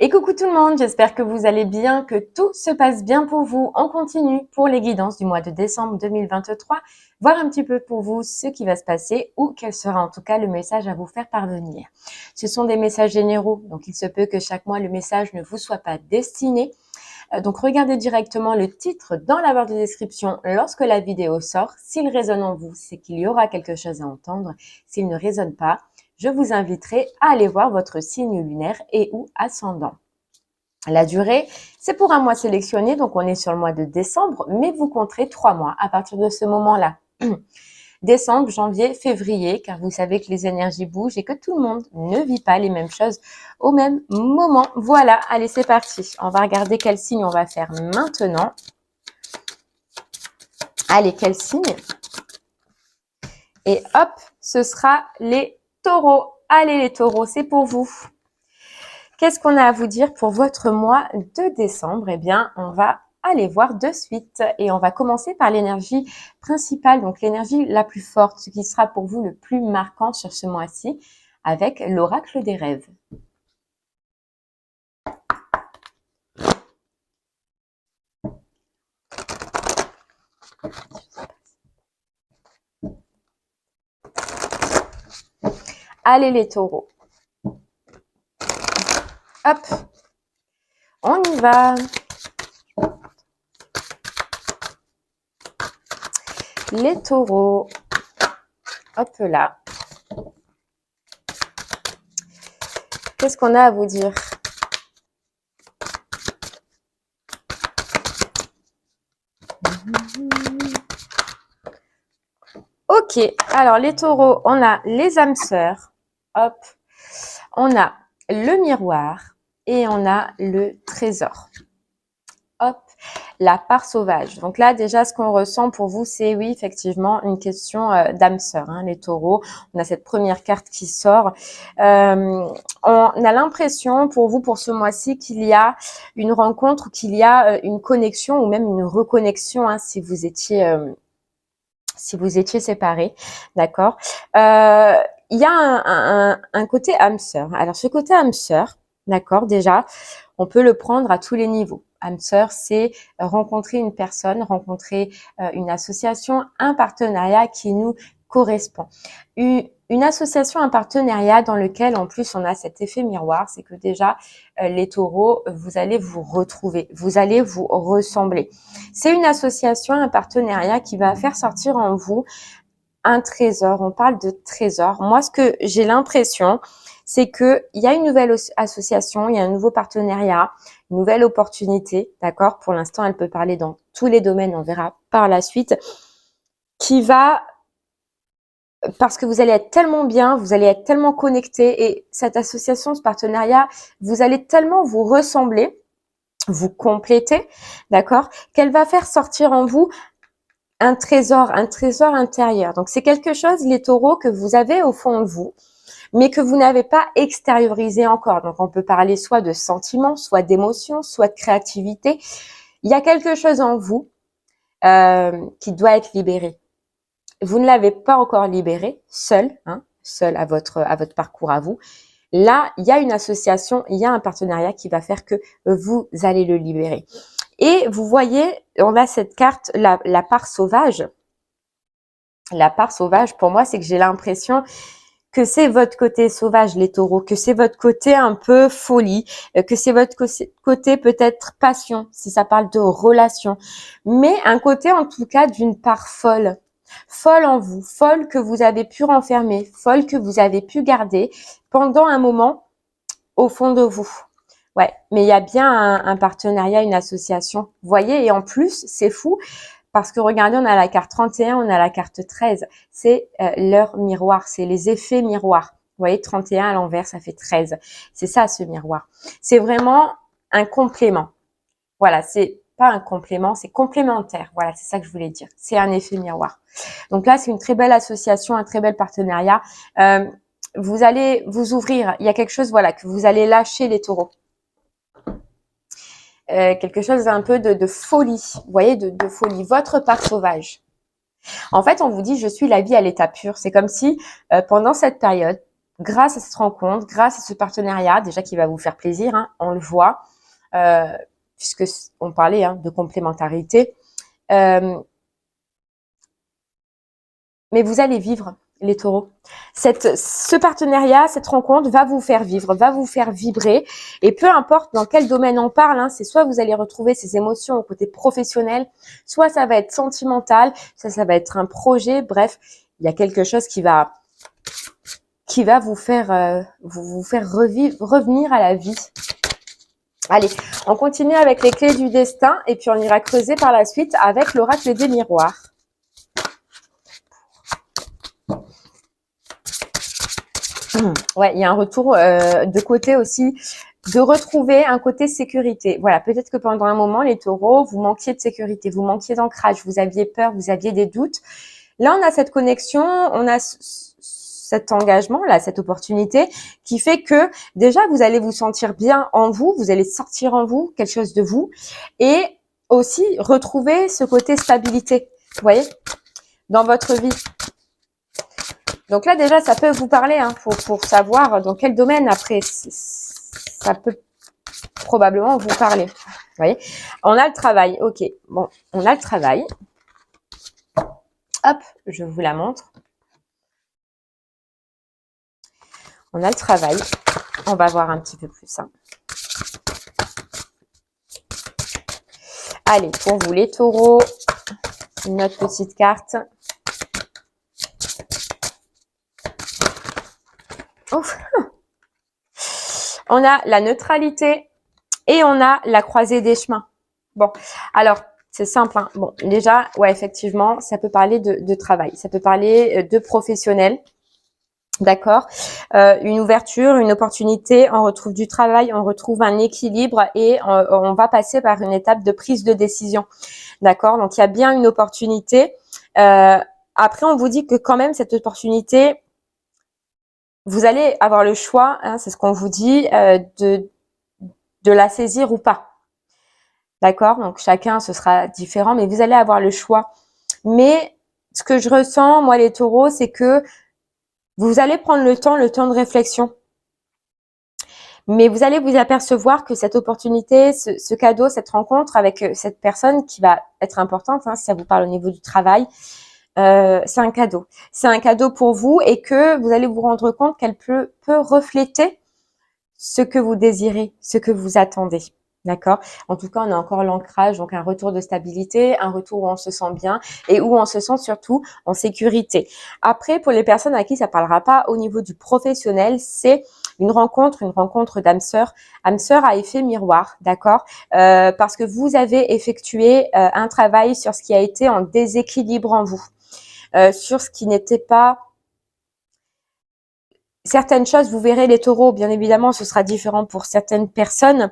Et coucou tout le monde, j'espère que vous allez bien, que tout se passe bien pour vous. On continue pour les guidances du mois de décembre 2023, voir un petit peu pour vous ce qui va se passer ou quel sera en tout cas le message à vous faire parvenir. Ce sont des messages généraux, donc il se peut que chaque mois le message ne vous soit pas destiné. Donc regardez directement le titre dans la barre de description lorsque la vidéo sort. S'il résonne en vous, c'est qu'il y aura quelque chose à entendre. S'il ne résonne pas, je vous inviterai à aller voir votre signe lunaire et ou ascendant. La durée, c'est pour un mois sélectionné, donc on est sur le mois de décembre, mais vous compterez 3 mois à partir de ce moment-là. Décembre, janvier, février, car vous savez que les énergies bougent et que tout le monde ne vit pas les mêmes choses au même moment. Voilà, allez, c'est parti. On va regarder quel signe on va faire maintenant. Allez, quel signe? Et hop, ce sera les taureaux. Allez les taureaux, c'est pour vous. Qu'est-ce qu'on a à vous dire pour votre mois de décembre? Eh bien, on va aller voir de suite et on va commencer par l'énergie principale, donc l'énergie la plus forte, ce qui sera pour vous le plus marquant sur ce mois-ci avec l'oracle des rêves. Allez les taureaux. Hop, on y va. Les taureaux. Hop là. Qu'est-ce qu'on a à vous dire? Ok, alors les taureaux, on a les âmes sœurs. Hop, on a le miroir et on a le trésor. Hop, la part sauvage. Donc là, déjà, ce qu'on ressent pour vous, c'est oui, effectivement, une question d'âme sœur, hein, les taureaux. On a cette première carte qui sort. On a l'impression pour vous, pour ce mois-ci, qu'il y a une rencontre, qu'il y a une connexion ou même une reconnexion, hein, si vous étiez séparés, d'accord. Il y a un côté âme sœur. Alors, ce côté âme sœur, d'accord, déjà, on peut le prendre à tous les niveaux. Âme sœur, c'est rencontrer une personne, rencontrer une association, un partenariat qui nous correspond. Une association, un partenariat dans lequel, en plus, on a cet effet miroir, c'est que déjà, les taureaux, vous allez vous retrouver, vous allez vous ressembler. C'est une association, un partenariat qui va faire sortir en vous un trésor. On parle de trésor. Moi, ce que j'ai l'impression, c'est que il y a une nouvelle association, il y a un nouveau partenariat, une nouvelle opportunité, d'accord? Pour l'instant, elle peut parler dans tous les domaines, on verra par la suite, qui va, parce que vous allez être tellement bien, vous allez être tellement connectés et cette association, ce partenariat, vous allez tellement vous ressembler, vous compléter, d'accord? Qu'elle va faire sortir en vous un trésor intérieur. Donc, c'est quelque chose, les taureaux, que vous avez au fond de vous, mais que vous n'avez pas extériorisé encore. Donc, on peut parler soit de sentiments, soit d'émotions, soit de créativité. Il y a quelque chose en vous qui doit être libéré. Vous ne l'avez pas encore libéré, seul, hein, seul à votre parcours à vous. Là, il y a une association, il y a un partenariat qui va faire que vous allez le libérer. Et vous voyez, on a cette carte, la part sauvage. La part sauvage, pour moi, c'est que j'ai l'impression que c'est votre côté sauvage, les taureaux, que c'est votre côté un peu folie, que c'est votre côté peut-être passion, si ça parle de relation. Mais un côté, en tout cas, d'une part folle. Folle en vous, folle que vous avez pu renfermer, folle que vous avez pu garder pendant un moment au fond de vous. Ouais, mais il y a bien un partenariat, une association. Vous voyez, et en plus, c'est fou parce que regardez, on a la carte 31, on a la carte 13. C'est leur miroir, c'est les effets miroirs. Vous voyez, 31 à l'envers, ça fait 13. C'est ça, ce miroir. C'est vraiment un complément. Voilà, c'est pas un complément, c'est complémentaire. Voilà, c'est ça que je voulais dire. C'est un effet miroir. Donc là, c'est une très belle association, un très bel partenariat. Vous allez vous ouvrir. Il y a quelque chose, voilà, que vous allez lâcher les taureaux. Quelque chose un peu de folie, vous voyez, de folie, votre part sauvage. En fait, on vous dit, je suis la vie à l'état pur. C'est comme si, pendant cette période, grâce à cette rencontre, grâce à ce partenariat, déjà qui va vous faire plaisir, hein, on le voit, puisque on parlait de complémentarité, mais vous allez vivre, les taureaux. Ce partenariat, cette rencontre va vous faire vivre, va vous faire vibrer. Et peu importe dans quel domaine on parle, c'est soit vous allez retrouver ces émotions au côté professionnel, soit ça va être sentimental, ça va être un projet. Bref, il y a quelque chose qui va vous faire, vous faire revenir à la vie. Allez, on continue avec les clés du destin et puis on ira creuser par la suite avec l'oracle des miroirs. Ouais, il y a un retour de côté aussi, de retrouver un côté sécurité. Voilà, peut-être que pendant un moment, les taureaux, vous manquiez de sécurité, vous manquiez d'ancrage, vous aviez peur, vous aviez des doutes. Là, on a cette connexion, on a cet engagement, là, cette opportunité qui fait que déjà, vous allez vous sentir bien en vous, vous allez sortir en vous quelque chose de vous et aussi retrouver ce côté stabilité, vous voyez, dans votre vie. Donc là, déjà, ça peut vous parler pour savoir dans quel domaine après, ça peut probablement vous parler. Vous voyez, on a le travail. Ok, bon, on a le travail. Hop, je vous la montre. On a le travail. On va voir un petit peu plus. Allez, pour vous les taureaux, notre petite carte. Ouf. On a la neutralité et on a la croisée des chemins. Bon, alors, c'est simple. Bon, déjà, ouais, effectivement, ça peut parler de travail. Ça peut parler de professionnel. D'accord, une ouverture, une opportunité, on retrouve du travail, on retrouve un équilibre et on va passer par une étape de prise de décision. D'accord, donc il y a bien une opportunité. Après, on vous dit que quand même cette opportunité, vous allez avoir le choix, c'est ce qu'on vous dit, de la saisir ou pas. D'accord, donc chacun ce sera différent, mais vous allez avoir le choix. Mais ce que je ressens, moi les taureaux, c'est que vous allez prendre le temps de réflexion. Mais vous allez vous apercevoir que cette opportunité, ce cadeau, cette rencontre avec cette personne qui va être importante, si ça vous parle au niveau du travail, c'est un cadeau. C'est un cadeau pour vous et que vous allez vous rendre compte qu'elle peut refléter ce que vous désirez, ce que vous attendez. D'accord? En tout cas, on a encore l'ancrage, donc un retour de stabilité, un retour où on se sent bien et où on se sent surtout en sécurité. Après, pour les personnes à qui ça parlera pas au niveau du professionnel, c'est une rencontre d'âme sœur à effet miroir, d'accord? Parce que vous avez effectué un travail sur ce qui a été en déséquilibre en vous, sur ce qui n'était pas certaines choses. Vous verrez les taureaux, bien évidemment, ce sera différent pour certaines personnes.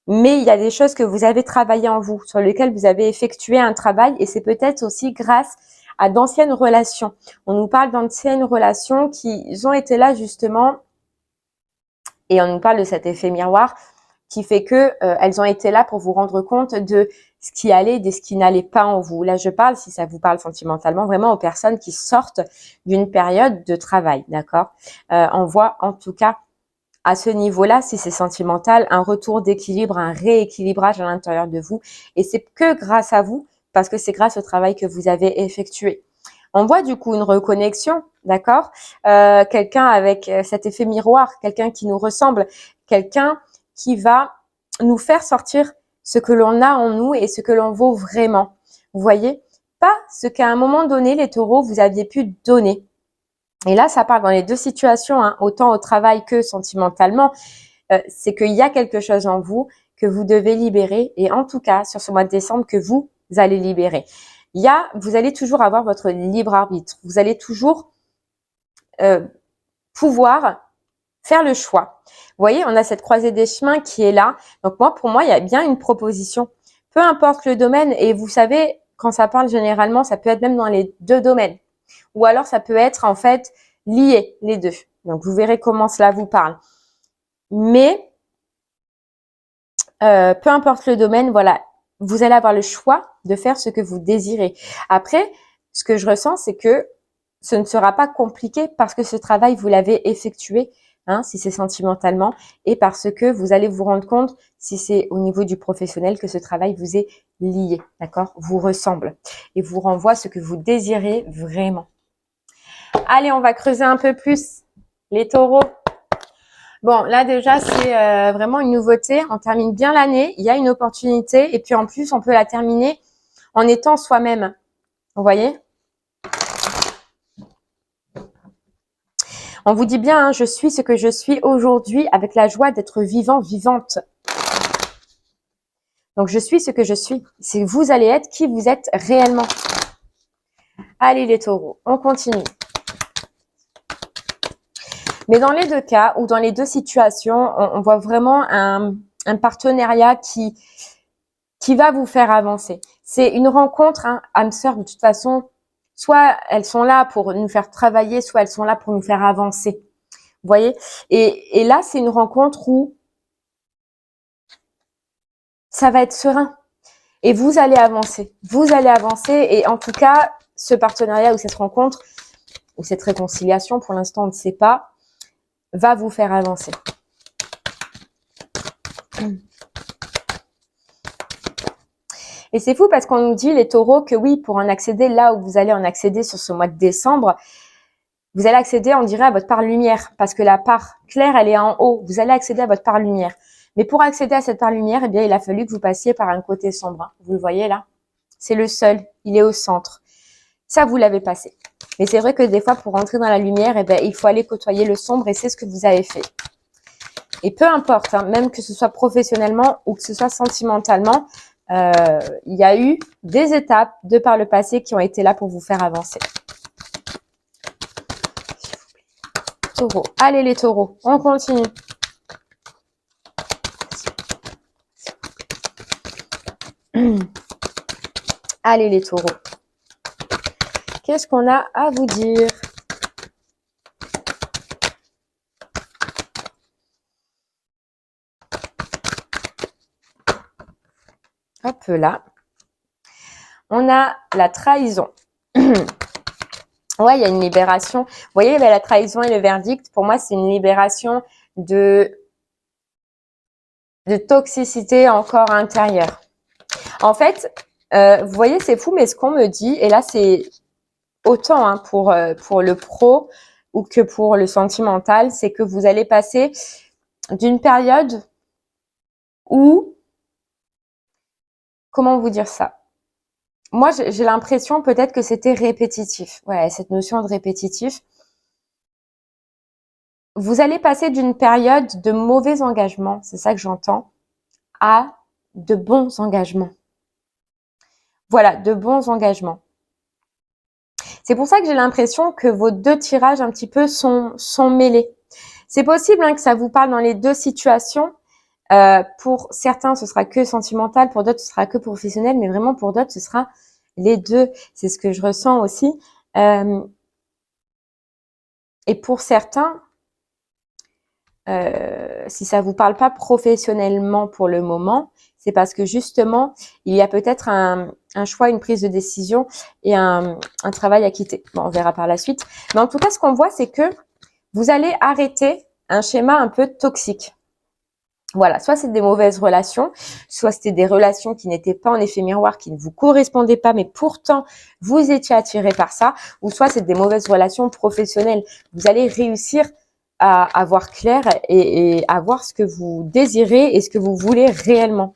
Mais il y a des choses que vous avez travaillé en vous, sur lesquelles vous avez effectué un travail et c'est peut-être aussi grâce à d'anciennes relations. On nous parle d'anciennes relations qui ont été là justement et on nous parle de cet effet miroir qui fait que elles ont été là pour vous rendre compte de ce qui allait et de ce qui n'allait pas en vous. Là, je parle, si ça vous parle sentimentalement, vraiment aux personnes qui sortent d'une période de travail, d'accord? On voit en tout cas à ce niveau-là, si c'est sentimental, un retour d'équilibre, un rééquilibrage à l'intérieur de vous. Et c'est que grâce à vous, parce que c'est grâce au travail que vous avez effectué. On voit du coup une reconnexion, d'accord, quelqu'un avec cet effet miroir, quelqu'un qui nous ressemble, quelqu'un qui va nous faire sortir ce que l'on a en nous et ce que l'on vaut vraiment. Vous voyez, pas ce qu'à un moment donné, les taureaux, vous aviez pu donner. Et là, ça parle dans les deux situations, autant au travail que sentimentalement. C'est qu'il y a quelque chose en vous que vous devez libérer. Et en tout cas, sur ce mois de décembre, que vous allez libérer. Vous allez toujours avoir votre libre arbitre. Vous allez toujours pouvoir faire le choix. Vous voyez, on a cette croisée des chemins qui est là. Donc pour moi, il y a bien une proposition. Peu importe le domaine. Et vous savez, quand ça parle généralement, ça peut être même dans les deux domaines. Ou alors, ça peut être en fait lié, les deux. Donc, vous verrez comment cela vous parle. Mais, peu importe le domaine, voilà, vous allez avoir le choix de faire ce que vous désirez. Après, ce que je ressens, c'est que ce ne sera pas compliqué parce que ce travail, vous l'avez effectué, hein, si c'est sentimentalement, et parce que vous allez vous rendre compte, si c'est au niveau du professionnel, que ce travail vous est lié, d'accord, vous ressemble et vous renvoie ce que vous désirez vraiment. Allez, on va creuser un peu plus les taureaux. Bon, là déjà, c'est vraiment une nouveauté. On termine bien l'année, il y a une opportunité et puis en plus, on peut la terminer en étant soi-même. Vous voyez? On vous dit bien, hein, je suis ce que je suis aujourd'hui avec la joie d'être vivant, vivante. Donc, je suis ce que je suis. C'est vous allez être qui vous êtes réellement. Allez les taureaux, on continue. Mais dans les deux cas ou dans les deux situations, on voit vraiment un partenariat qui va vous faire avancer. C'est une rencontre, hein, âme sœur, de toute façon, soit elles sont là pour nous faire travailler, soit elles sont là pour nous faire avancer. Vous voyez? Et là, c'est une rencontre où ça va être serein. Et vous allez avancer. Vous allez avancer. Et en tout cas, ce partenariat ou cette rencontre, ou cette réconciliation, pour l'instant, on ne sait pas, va vous faire avancer. Et c'est fou parce qu'on nous dit, les taureaux, que oui, pour en accéder là où vous allez en accéder sur ce mois de décembre, vous allez accéder, on dirait, à votre part lumière. Parce que la part claire, elle est en haut. Vous allez accéder à votre part lumière. Mais pour accéder à cette part lumière, eh bien, il a fallu que vous passiez par un côté sombre. Vous le voyez là? C'est le seul. Il est au centre. Ça, vous l'avez passé. Mais c'est vrai que des fois, pour rentrer dans la lumière, eh bien, il faut aller côtoyer le sombre et c'est ce que vous avez fait. Et peu importe, hein, même que ce soit professionnellement ou que ce soit sentimentalement, il y a eu des étapes de par le passé qui ont été là pour vous faire avancer. Taureau. Allez les taureaux, on continue. Allez les taureaux. Qu'est-ce qu'on a à vous dire? Hop là. On a la trahison. Ouais, il y a une libération. Vous voyez, la trahison et le verdict, pour moi, c'est une libération de toxicité encore intérieure. En fait, vous voyez, c'est fou, mais ce qu'on me dit, et là, c'est autant hein, pour le pro ou que pour le sentimental, c'est que vous allez passer d'une période où, comment vous dire ça? Moi, j'ai l'impression peut-être que c'était répétitif. Ouais, cette notion de répétitif. Vous allez passer d'une période de mauvais engagements, c'est ça que j'entends, à de bons engagements. Voilà, de bons engagements. C'est pour ça que j'ai l'impression que vos deux tirages un petit peu sont mêlés. C'est possible hein, que ça vous parle dans les deux situations. Pour certains, ce sera que sentimental, pour d'autres, ce sera que professionnel, mais vraiment pour d'autres, ce sera les deux. C'est ce que je ressens aussi. Et pour certains, si ça vous parle pas professionnellement pour le moment, c'est parce que justement, il y a peut-être un choix, une prise de décision et un travail à quitter. Bon, on verra par la suite. Mais en tout cas, ce qu'on voit, c'est que vous allez arrêter un schéma un peu toxique. Voilà, soit c'est des mauvaises relations, soit c'était des relations qui n'étaient pas en effet miroir, qui ne vous correspondaient pas, mais pourtant vous étiez attiré par ça, ou soit c'est des mauvaises relations professionnelles. Vous allez réussir à voir clair et à voir ce que vous désirez et ce que vous voulez réellement.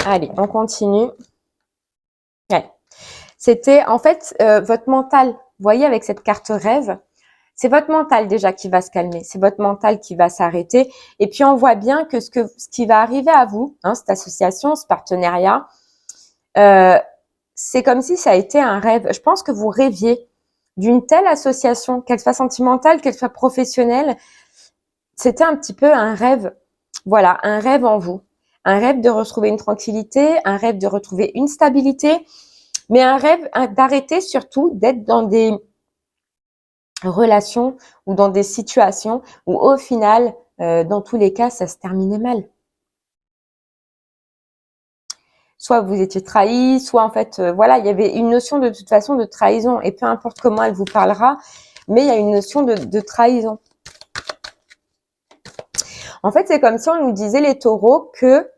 Allez, on continue. Ouais. C'était en fait votre mental. Vous voyez avec cette carte rêve, c'est votre mental déjà qui va se calmer, c'est votre mental qui va s'arrêter. Et puis on voit bien que ce qui va arriver à vous, hein, cette association, ce partenariat, c'est comme si ça a été un rêve. Je pense que vous rêviez d'une telle association, qu'elle soit sentimentale, qu'elle soit professionnelle. C'était un petit peu un rêve, voilà, un rêve en vous. Un rêve de retrouver une tranquillité, un rêve de retrouver une stabilité, mais un rêve d'arrêter surtout d'être dans des relations ou dans des situations où au final, dans tous les cas, ça se terminait mal. soit vous étiez trahi, soit en fait, voilà, il y avait une notion de toute façon de trahison. Et peu importe comment elle vous parlera, mais il y a une notion de trahison. En fait, c'est comme si on nous disait, les taureaux, que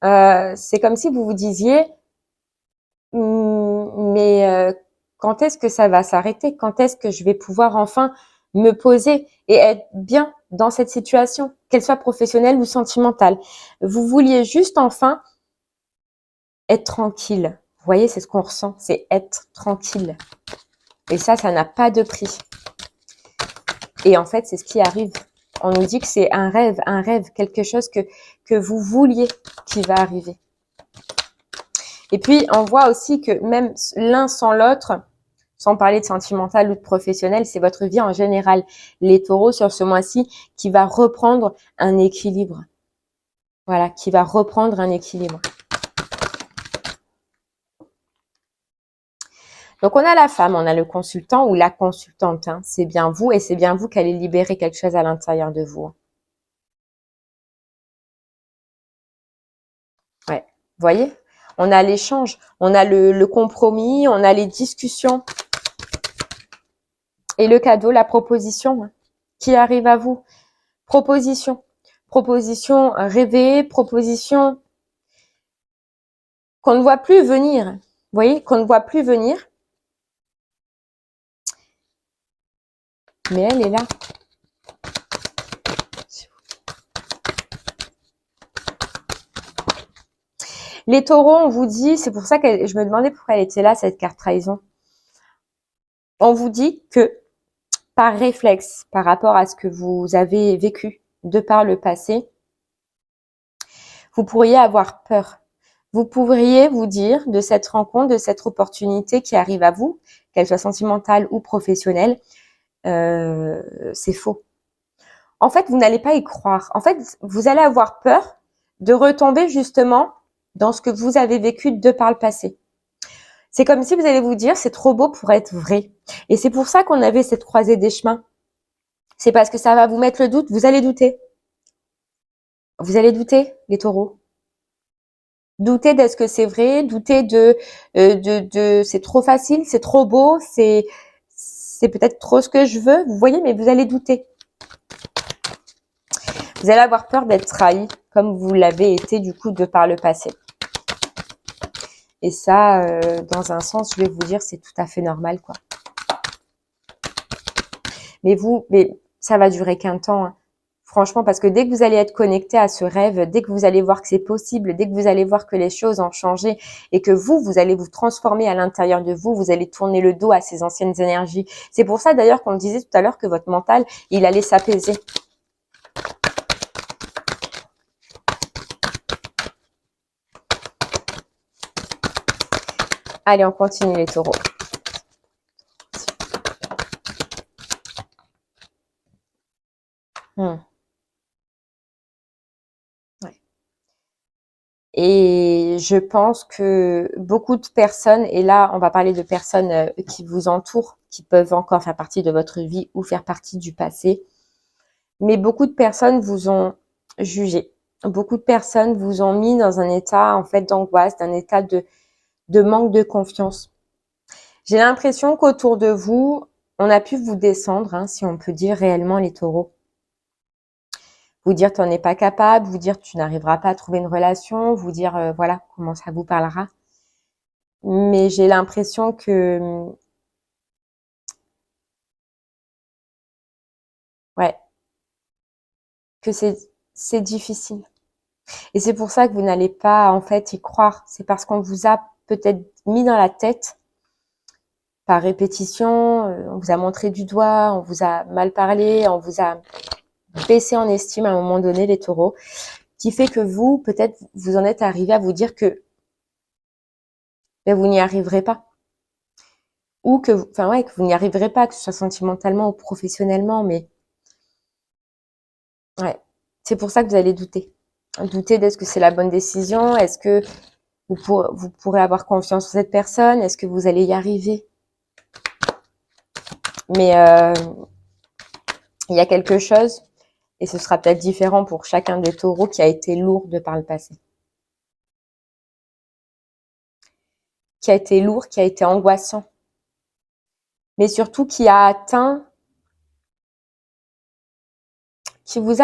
c'est comme si vous vous disiez, mais quand est-ce que ça va s'arrêter? Quand est-ce que je vais pouvoir enfin me poser et être bien dans cette situation, qu'elle soit professionnelle ou sentimentale? Vous vouliez juste enfin être tranquille. Vous voyez, c'est ce qu'on ressent, c'est être tranquille. Et ça n'a pas de prix. Et en fait, c'est ce qui arrive. On nous dit que c'est un rêve, quelque chose que vous vouliez qui va arriver. Et puis, on voit aussi que même l'un sans l'autre, sans parler de sentimental ou de professionnel, c'est votre vie en général, les taureaux, sur ce mois-ci, qui va reprendre un équilibre. Voilà, qui va reprendre un équilibre. Donc, on a la femme, on a le consultant ou la consultante. Hein. C'est bien vous et c'est bien vous qui allez libérer quelque chose à l'intérieur de vous. Ouais, vous voyez, on a l'échange, on a le compromis, on a les discussions. Et le cadeau, la proposition hein, qui arrive à vous. Proposition. Proposition rêvée, proposition qu'on ne voit plus venir. Vous voyez, qu'on ne voit plus venir. Mais elle est là. Les taureaux, on vous dit, c'est pour ça que je me demandais pourquoi elle était là, cette carte trahison. On vous dit que par réflexe, par rapport à ce que vous avez vécu de par le passé, vous pourriez avoir peur. Vous pourriez vous dire de cette rencontre, de cette opportunité qui arrive à vous, qu'elle soit sentimentale ou professionnelle, c'est faux. En fait, vous n'allez pas y croire. En fait, vous allez avoir peur de retomber justement dans ce que vous avez vécu de par le passé. C'est comme si vous allez vous dire, c'est trop beau pour être vrai. Et c'est pour ça qu'on avait cette croisée des chemins. C'est parce que ça va vous mettre le doute. Vous allez douter. Vous allez douter, les taureaux. Douter d'est-ce que c'est vrai, douter de c'est trop facile, c'est trop beau, c'est peut-être trop ce que je veux. Vous voyez, mais vous allez douter. Vous allez avoir peur d'être trahi, comme vous l'avez été du coup de par le passé. Et ça, dans un sens, je vais vous dire, c'est tout à fait normal, quoi. Mais ça va durer qu'un temps, hein. Franchement, parce que dès que vous allez être connecté à ce rêve, dès que vous allez voir que c'est possible, dès que vous allez voir que les choses ont changé et que vous allez vous transformer à l'intérieur de vous, vous allez tourner le dos à ces anciennes énergies. C'est pour ça d'ailleurs qu'on disait tout à l'heure que votre mental, il allait s'apaiser. Allez, on continue les taureaux. Et je pense que beaucoup de personnes, et là on va parler de personnes qui vous entourent, qui peuvent encore faire partie de votre vie ou faire partie du passé, mais beaucoup de personnes vous ont jugé. Beaucoup de personnes vous ont mis dans un état en fait d'angoisse, d'un état de manque de confiance. J'ai l'impression qu'autour de vous, on a pu vous descendre, hein, si on peut dire réellement les taureaux. Vous dire tu n'en es pas capable, vous dire tu n'arriveras pas à trouver une relation, vous dire voilà comment ça vous parlera. Mais j'ai l'impression que ouais, que c'est difficile. Et c'est pour ça que vous n'allez pas en fait y croire. C'est parce qu'on vous a peut-être mis dans la tête par répétition, on vous a montré du doigt, on vous a mal parlé, on vous a baissé en estime à un moment donné, les taureaux, qui fait que vous, peut-être, vous en êtes arrivé à vous dire que ben, vous n'y arriverez pas. Ou que, enfin ouais, que vous n'y arriverez pas, que ce soit sentimentalement ou professionnellement, mais ouais, c'est pour ça que vous allez douter. Douter d'est-ce que c'est la bonne décision, est-ce que vous pourrez avoir confiance en cette personne, est-ce que vous allez y arriver. Mais il y a quelque chose, et ce sera peut-être différent pour chacun des taureaux, qui a été lourd de par le passé. qui a été lourd, qui a été angoissant, mais surtout qui vous a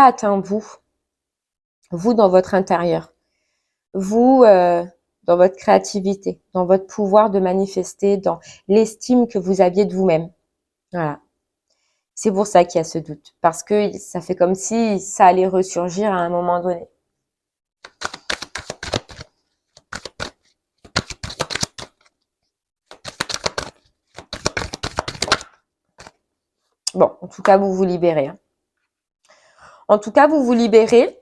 atteint vous dans votre intérieur, vous dans votre créativité, dans votre pouvoir de manifester, dans l'estime que vous aviez de vous-même. Voilà. C'est pour ça qu'il y a ce doute, parce que ça fait comme si ça allait ressurgir à un moment donné. Bon, en tout cas, vous vous libérez. Hein. En tout cas, vous vous libérez.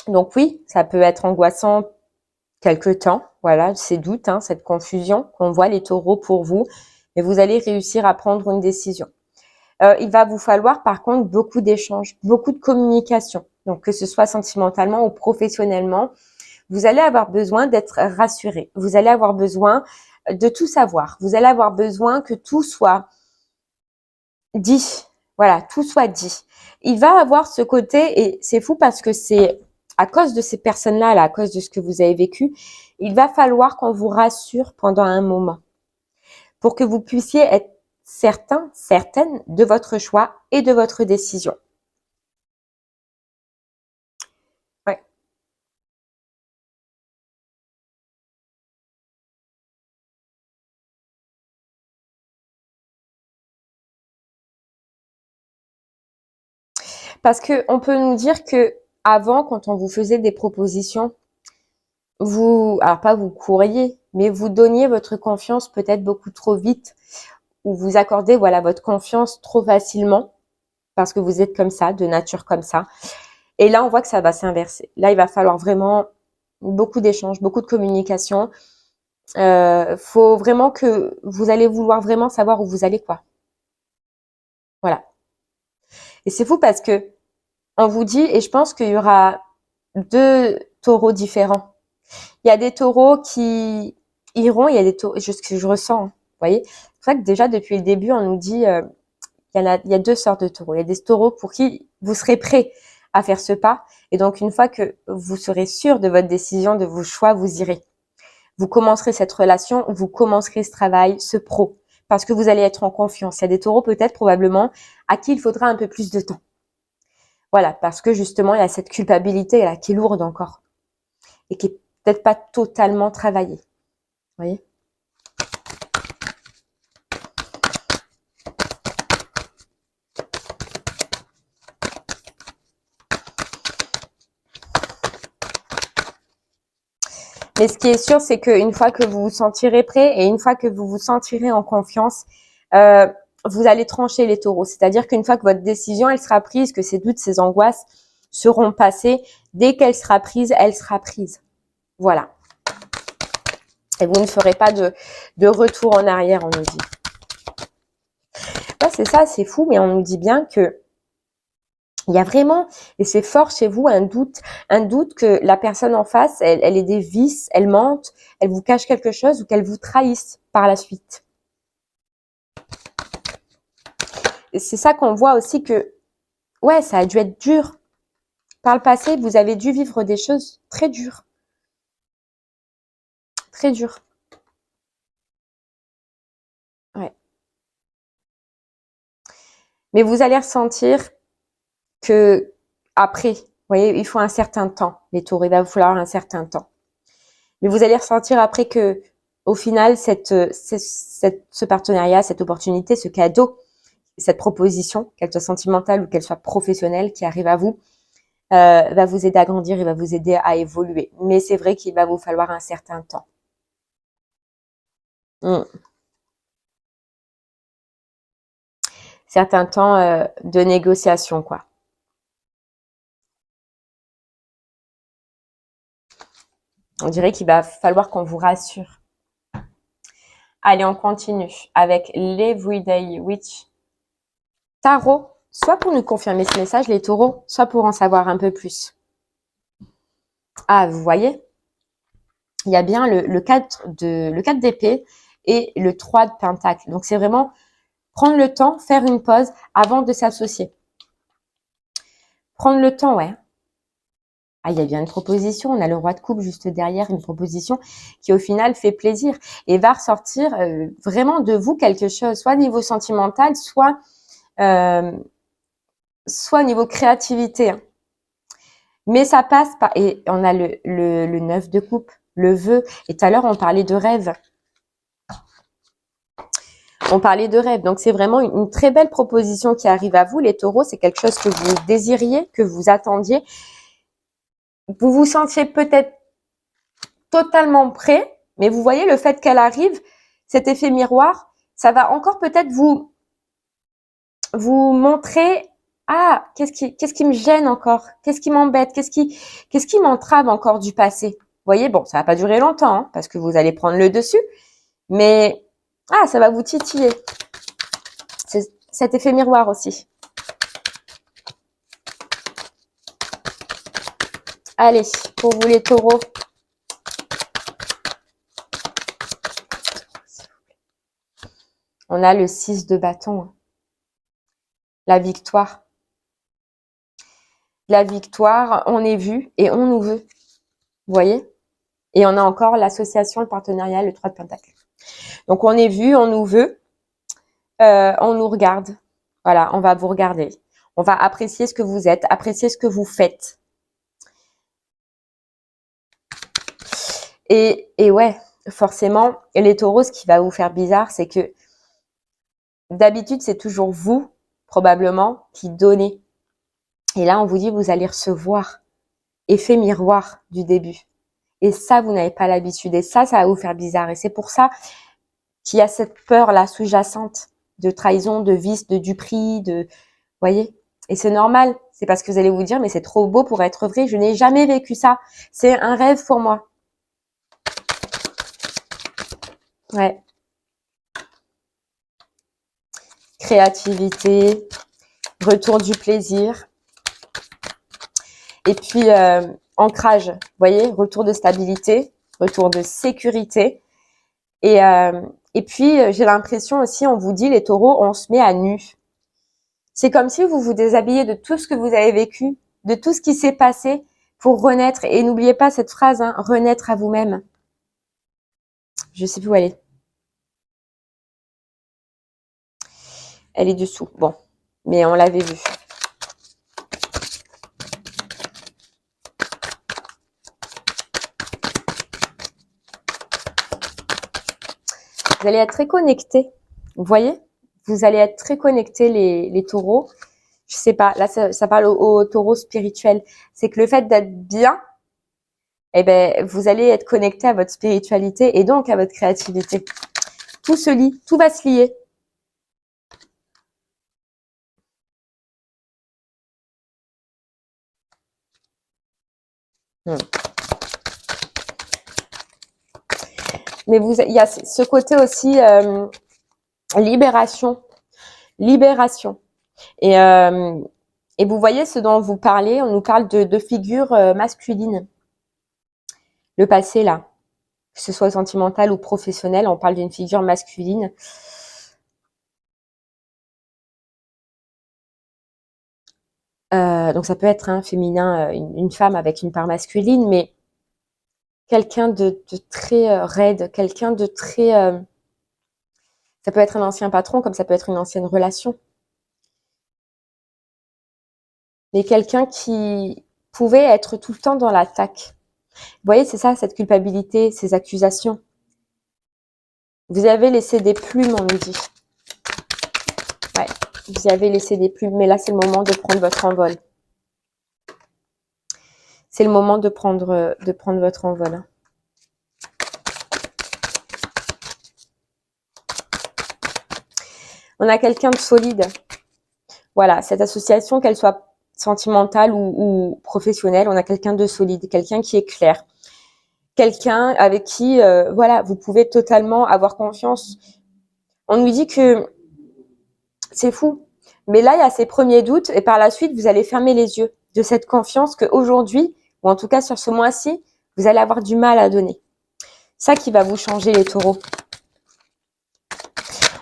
Donc oui, ça peut être angoissant quelque temps. Voilà, ces doutes, hein, cette confusion qu'on voit les taureaux pour vous. Mais vous allez réussir à prendre une décision. Il va vous falloir par contre beaucoup d'échanges, beaucoup de communication. Donc que ce soit sentimentalement ou professionnellement, vous allez avoir besoin d'être rassuré. Vous allez avoir besoin de tout savoir. Vous allez avoir besoin que tout soit dit. Voilà, tout soit dit. Il va avoir ce côté, et c'est fou parce que c'est à cause de ces personnes-là, à cause de ce que vous avez vécu, il va falloir qu'on vous rassure pendant un moment pour que vous puissiez être certaines de votre choix et de votre décision. Ouais. Parce que on peut nous dire que avant, quand on vous faisait des propositions, alors pas vous courriez, mais vous donniez votre confiance peut-être beaucoup trop vite, ou vous accordez voilà votre confiance trop facilement parce que vous êtes comme ça, de nature comme ça. Et là, on voit que ça va s'inverser. Là, il va falloir vraiment beaucoup d'échanges, beaucoup de communication. Faut vraiment que vous allez vouloir vraiment savoir où vous allez, quoi. Voilà. Et c'est fou parce que on vous dit, et je pense qu'il y aura deux taureaux différents. Il y a des taureaux qui iront, il y a des taureaux, ce que je ressens, hein, vous voyez. C'est pour ça que déjà, depuis le début, on nous dit, il y a deux sortes de taureaux. Il y a des taureaux pour qui vous serez prêts à faire ce pas. Et donc, une fois que vous serez sûr de votre décision, de vos choix, vous irez. Vous commencerez cette relation, vous commencerez ce travail, ce pro. Parce que vous allez être en confiance. Il y a des taureaux peut-être probablement à qui il faudra un peu plus de temps. Voilà, parce que justement, il y a cette culpabilité là, qui est lourde encore. Et qui est peut-être pas totalement travaillée. Vous voyez ? Mais ce qui est sûr, c'est qu'une fois que vous vous sentirez prêt et une fois que vous vous sentirez en confiance, vous allez trancher les taureaux. C'est-à-dire qu'une fois que votre décision, elle sera prise, que ces doutes, ces angoisses seront passées, dès qu'elle sera prise, elle sera prise. Voilà. Et vous ne ferez pas de retour en arrière, on nous dit. Ouais, c'est ça, c'est fou, mais on nous dit bien que il y a vraiment, et c'est fort chez vous, un doute que la personne en face, elle ait des vices, elle mente, elle vous cache quelque chose ou qu'elle vous trahisse par la suite. Et c'est ça qu'on voit aussi que, ouais, ça a dû être dur. Par le passé, vous avez dû vivre des choses très dures. Très dures. Ouais. Mais vous allez ressentir que après, vous voyez, il faut un certain temps, les taureaux, il va vous falloir un certain temps. Mais vous allez ressentir après que, au final, ce partenariat, cette opportunité, ce cadeau, cette proposition, qu'elle soit sentimentale ou qu'elle soit professionnelle, qui arrive à vous, va vous aider à grandir, il va vous aider à évoluer. Mais c'est vrai qu'il va vous falloir un certain temps. Certain temps de négociation, quoi. On dirait qu'il va falloir qu'on vous rassure. Allez, on continue avec l'Everyday Witch Tarot, soit pour nous confirmer ce message, les taureaux, soit pour en savoir un peu plus. Ah, vous voyez, il y a bien le 4 d'épée et le 3 de pentacle. Donc, c'est vraiment prendre le temps, faire une pause avant de s'associer. Prendre le temps, ouais. Ah, il y a bien une proposition. On a le roi de coupe juste derrière, une proposition qui au final fait plaisir et va ressortir vraiment de vous quelque chose, soit niveau sentimental, euh, soit niveau créativité, hein. Mais ça passe par... Et on a le 9 de coupe, le vœu. Et tout à l'heure, on parlait de rêve. On parlait de rêve. Donc, c'est vraiment une très belle proposition qui arrive à vous, les taureaux. C'est quelque chose que vous désiriez, que vous attendiez. Vous vous sentiez peut-être totalement prêt, mais vous voyez le fait qu'elle arrive, cet effet miroir, ça va encore peut-être vous montrer ah qu'est-ce qui me gêne encore, qu'est-ce qui m'embête, qu'est-ce qui m'entrave encore du passé. Vous voyez, bon, ça va pas durer longtemps hein, parce que vous allez prendre le dessus, mais ah ça va vous titiller. C'est cet effet miroir aussi. Allez, pour vous les taureaux. On a le 6 de bâton. La victoire. La victoire, on est vu et on nous veut. Vous voyez? Et on a encore l'association, le partenariat, le 3 de Pentacle. Donc, on est vu, on nous veut, on nous regarde. Voilà, on va vous regarder. On va apprécier ce que vous êtes, apprécier ce que vous faites. Et ouais, forcément, les taureaux, ce qui va vous faire bizarre, c'est que d'habitude, c'est toujours vous, probablement, qui donnez. Et là, on vous dit, vous allez recevoir. Effet miroir du début. Et ça, vous n'avez pas l'habitude. Et ça va vous faire bizarre. Et c'est pour ça qu'il y a cette peur-là sous-jacente de trahison, de vice, de duperie, de... Vous voyez? Et c'est normal. C'est parce que vous allez vous dire, mais c'est trop beau pour être vrai. Je n'ai jamais vécu ça. C'est un rêve pour moi. Ouais. Créativité, retour du plaisir. Et puis, ancrage. Vous voyez? Retour de stabilité, retour de sécurité. Et puis, j'ai l'impression aussi, on vous dit, les taureaux, on se met à nu. C'est comme si vous vous déshabillez de tout ce que vous avez vécu, de tout ce qui s'est passé pour renaître. Et n'oubliez pas cette phrase, hein, renaître à vous-même. Je sais plus où elle est. Elle est dessous. Bon, mais on l'avait vue. Vous allez être très connectés. Vous voyez? Vous allez être très connectés, les taureaux. Je sais pas, là, ça parle aux taureaux spirituels. C'est que le fait d'être bien, eh ben, vous allez être connecté à votre spiritualité et donc à votre créativité. Tout se lie, tout va se lier. Mais il y a ce côté aussi libération. Et vous voyez ce dont vous parlez, on nous parle de figures masculines. Le passé, là, que ce soit sentimental ou professionnel, on parle d'une figure masculine. Donc ça peut être un féminin, une femme avec une part masculine, mais quelqu'un de très raide, quelqu'un de très... ça peut être un ancien patron, comme ça peut être une ancienne relation. Mais quelqu'un qui pouvait être tout le temps dans l'attaque. Vous voyez, c'est ça, cette culpabilité, ces accusations. Vous avez laissé des plumes, on nous dit. Ouais, vous avez laissé des plumes, mais là, c'est le moment de prendre votre envol. C'est le moment de prendre votre envol. On a quelqu'un de solide. Voilà, cette association, qu'elle soit sentimentale ou professionnelle, on a quelqu'un de solide, quelqu'un qui est clair. Quelqu'un avec qui, voilà, vous pouvez totalement avoir confiance. On nous dit que c'est fou. Mais là, il y a ces premiers doutes et par la suite, vous allez fermer les yeux de cette confiance qu'aujourd'hui, ou en tout cas sur ce mois-ci, vous allez avoir du mal à donner. Ça qui va vous changer, les taureaux.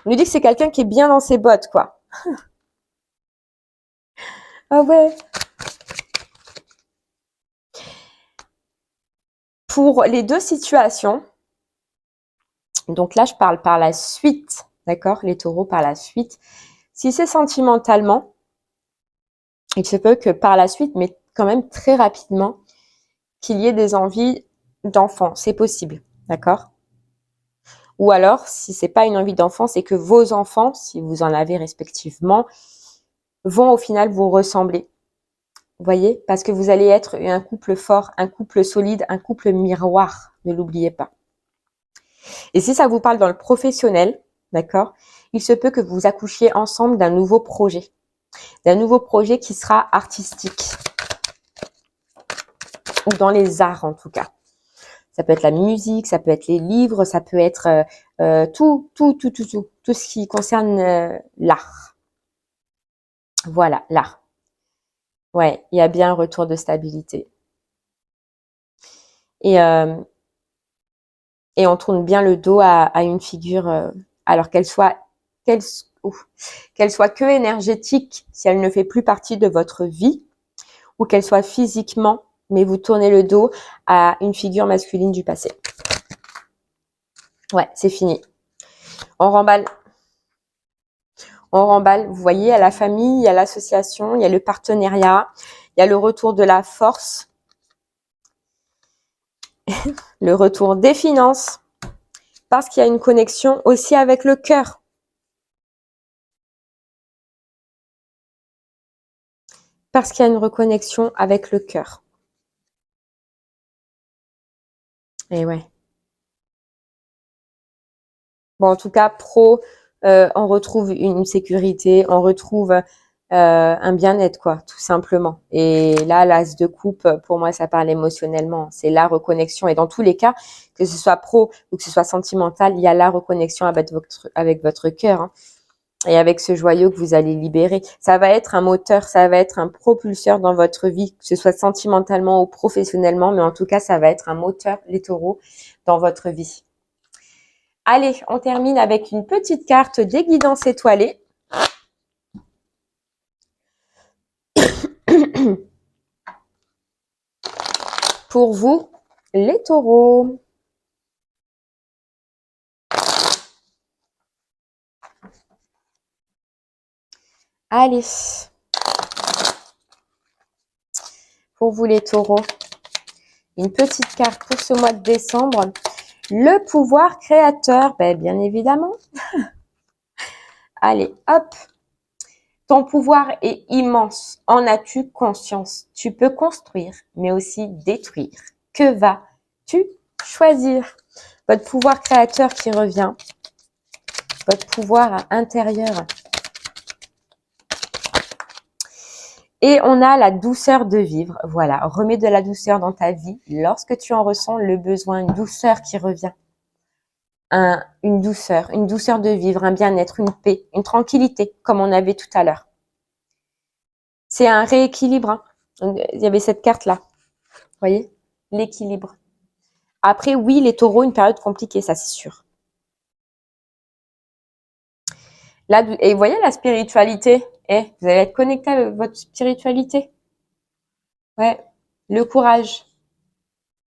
On nous dit que c'est quelqu'un qui est bien dans ses bottes, quoi. Ah ouais. Pour les deux situations, donc là, je parle par la suite, d'accord, les taureaux par la suite. Si c'est sentimentalement, il se peut que par la suite, mais quand même très rapidement, qu'il y ait des envies d'enfant. C'est possible, d'accord? Ou alors, si c'est pas une envie d'enfant, c'est que vos enfants, si vous en avez respectivement, vont au final vous ressembler. Vous voyez? Parce que vous allez être un couple fort, un couple solide, un couple miroir. Ne l'oubliez pas. Et si ça vous parle dans le professionnel, d'accord, il se peut que vous accouchiez ensemble d'un nouveau projet qui sera artistique ou dans les arts en tout cas. Ça peut être la musique, ça peut être les livres, ça peut être tout ce qui concerne l'art. Voilà, l'art. Ouais, il y a bien un retour de stabilité. Et on tourne bien le dos à une figure, alors qu'elle soit que énergétique, si elle ne fait plus partie de votre vie, ou qu'elle soit physiquement, mais vous tournez le dos à une figure masculine du passé. Ouais, c'est fini. On remballe. On remballe. Vous voyez, il y a la famille, il y a l'association, il y a le partenariat, il y a le retour de la force, le retour des finances, parce qu'il y a une connexion aussi avec le cœur. Parce qu'il y a une reconnexion avec le cœur. Et ouais. Bon, en tout cas, pro, on retrouve une sécurité, on retrouve un bien-être, quoi, tout simplement. Et là, l'as de coupe, pour moi, ça parle émotionnellement. C'est la reconnexion. Et dans tous les cas, que ce soit pro ou que ce soit sentimental, il y a la reconnexion avec votre cœur, hein, et avec ce joyau que vous allez libérer. Ça va être un moteur, ça va être un propulseur dans votre vie, que ce soit sentimentalement ou professionnellement, mais en tout cas, ça va être un moteur, les taureaux, dans votre vie. Allez, on termine avec une petite carte des guidances étoilées. Pour vous, les taureaux. Allez. Pour vous, les taureaux, une petite carte pour ce mois de décembre. Le pouvoir créateur, ben, bien évidemment. Allez, hop. Ton pouvoir est immense. En as-tu conscience? Tu peux construire, mais aussi détruire. Que vas-tu choisir? Votre pouvoir créateur qui revient. Votre pouvoir intérieur. Et on a la douceur de vivre. Voilà, remets de la douceur dans ta vie lorsque tu en ressens le besoin, une douceur qui revient. Une douceur de vivre, un bien-être, une paix, une tranquillité, comme on avait tout à l'heure. C'est un rééquilibre. Hein. Il y avait cette carte-là. Vous voyez? L'équilibre. Après, oui, les taureaux, une période compliquée, ça c'est sûr. Là, et vous voyez la spiritualité, vous allez être connecté avec votre spiritualité. Ouais, le courage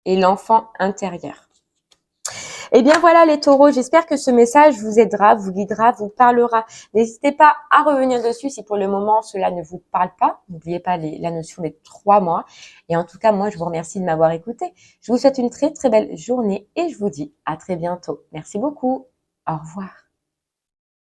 et l'enfant intérieur. Eh bien voilà les taureaux, j'espère que ce message vous aidera, vous guidera, vous parlera. N'hésitez pas à revenir dessus si pour le moment cela ne vous parle pas. N'oubliez pas la notion des 3 mois. Et en tout cas, moi, je vous remercie de m'avoir écouté. Je vous souhaite une très très belle journée et je vous dis à très bientôt. Merci beaucoup. Au revoir.